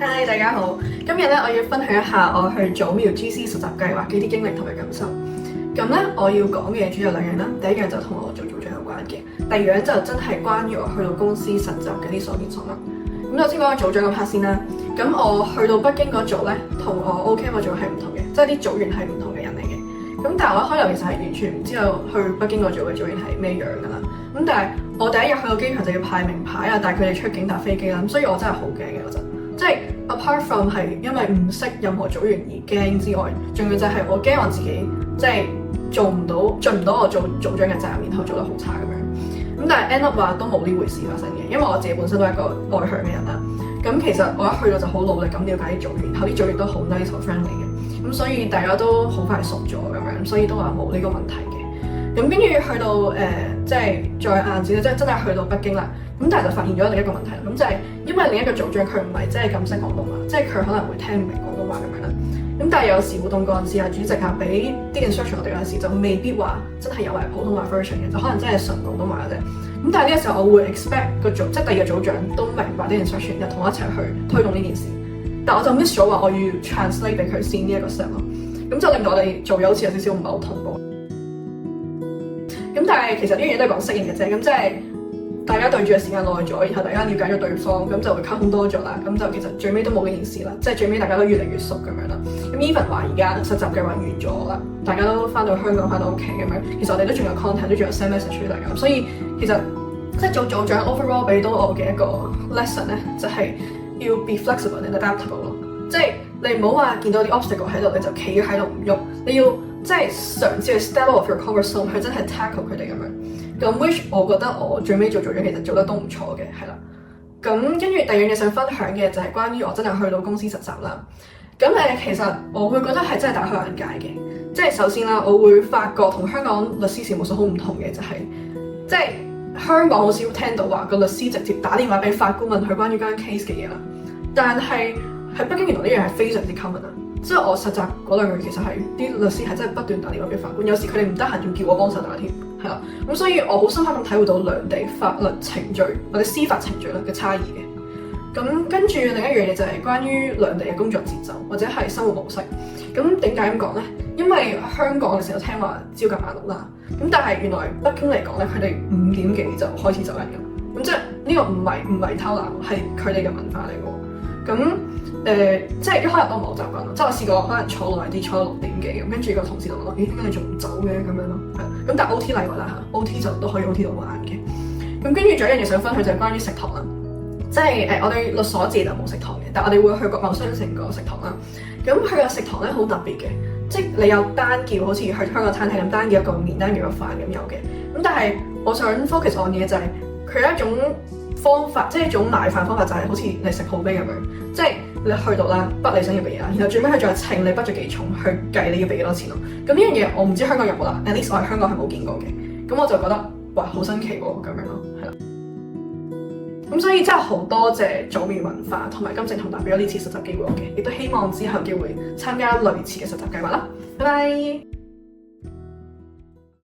Hi， 大家好。今日咧，我要分享一下我去早苗 GC 實習計劃嘅啲經歷同埋感受。咁咧，我要講嘅主要有兩樣啦。第一樣就同我做組長有關嘅，第二樣就真係關於我去到公司實習嘅啲所見所聞。咁首先講下組長嗰 part 先啦。咁我去到北京嗰組咧，同我 OK 嗰組係唔同嘅，即係啲組員係唔同嘅人嚟嘅。咁但係我一開頭其實係完全唔知道去北京嗰組嘅組員係咩樣㗎啦。咁但係我第一日去到機場就要派名牌啊，帶佢哋出境搭飛機啦。咁所以我真係好驚嘅嗰陣。即係 apart from 係因為唔識任何組員而驚之外，仲要就係我驚我自己即係盡唔到我做組長嘅責任，然後做得好差咁樣。咁但係 end up 話都冇呢回事發生嘅，因為我自己本身都係一個外向嘅人啦。咁其實我一去到就好努力咁了解啲組員，然後啲組員都好 nice 好 friendly 嘅。咁所以大家都好快熟咗咁樣，所以都話冇呢個問題嘅。咁跟住去到即係再晏啲咧，即係真係去到北京啦。咁但係就發現咗另一個問題啦，咁就係因為另一個組長佢唔係真係咁識廣東話，即係佢可能會聽唔明廣東話咁樣啦。咁但係有時活動幹事啊、主席啊俾啲 instruction 我哋嗰陣時，就未必話真係有埋普通話 version 嘅，就可能真係純廣東話嘅啫。咁但係呢個時候我會 expect 個組即係第二個組長都明白啲 instruction，就同我一齊去推動呢件事。但我就 miss 咗話我要 translate 俾佢先呢一個 step 咯。咁就令到我哋做嘢好似有少少唔係好同步。咁但係其實呢樣嘢都係講適應嘅啫。咁即係。大家對住嘅時間耐咗，然後大家了解咗對方，咁就會溝通多咗啦。咁就其實最尾都冇呢件事啦，即係最尾大家都越嚟越熟咁樣啦。咁 even 話而家實習計劃完咗啦，大家都翻到香港翻到屋企咁樣，其實我哋都仲有 contact，都仲有 send message 俾大家。所以其實即係做組長 overall 俾到我嘅一個 lesson 咧，就係要 be flexible and adaptable 咯。即係你唔好話見到啲 obstacle 喺度你就企喺度唔喐，你要即係嘗試去 step out of your comfort zone，去真係 tackle 佢哋咁樣。咁 which 我覺得我最尾做組長其實做得都唔錯嘅，係啦。咁跟住第二樣嘢想分享嘅就係關於我真係去到公司實習啦。咁其實我會覺得係真係大開眼界嘅。即係首先啦，我會發覺同香港律師事務所好唔同嘅就係，即係香港好少聽到話個律師直接打電話俾法官問佢關於間 case 嘅嘢啦。但係喺北京原來呢樣係非常之 common 啊。即係我實習嗰兩個月其實係啲律師係真係不斷打電話俾法官，有時佢哋唔得閒仲叫我幫手打添，係啦。咁所以我好深刻咁體會到兩地法律程序或者司法程序嘅差異嘅。咁跟住另一樣嘢就係關於兩地嘅工作節奏或者係生活模式。咁點解咁講呢？因為香港嘅時候聽話朝九晚六啦，咁但係原來北京嚟講咧，佢哋5點幾就開始走人㗎。咁即係呢個唔係偷懶，係佢哋嘅文化嚟㗎。咁即係一開始都唔係好習慣咯，即係我試過可能坐耐啲，坐到6點幾咁，跟住個同事就問我：咦，點解你仲唔走嘅咁樣咯？係咁，但係 OT 例外啦嚇，OT 就都可以 OT 到好晏嘅。咁跟住仲有一樣嘢想分享就係關於食堂啦，即係我哋律所自己就冇食堂嘅，但係我哋會去國貿商城個食堂啦。咁佢個食堂咧好特別嘅，即係你有單叫，好似去香港餐廳咁單叫一個麵、單叫一個飯咁有嘅。咁但係我想 focus on 嘅就係佢有一種方法，即係一種買飯方法，就係好似你食好飛咁樣，即係你去到啦，筆你想要嘅嘢啦，然後最尾佢再稱你筆咗幾重，去計你要俾幾多錢咯。咁呢樣嘢我唔知香港有冇啦，at least 我喺香港係冇見過嘅。咁我就覺得哇，好新奇喎咁樣咯，係啦。咁所以真係好多謝早苗文化同埋金正同帶俾咗呢次實習機會我嘅，亦都希望之後有機會參加類似嘅實習計劃啦。拜拜。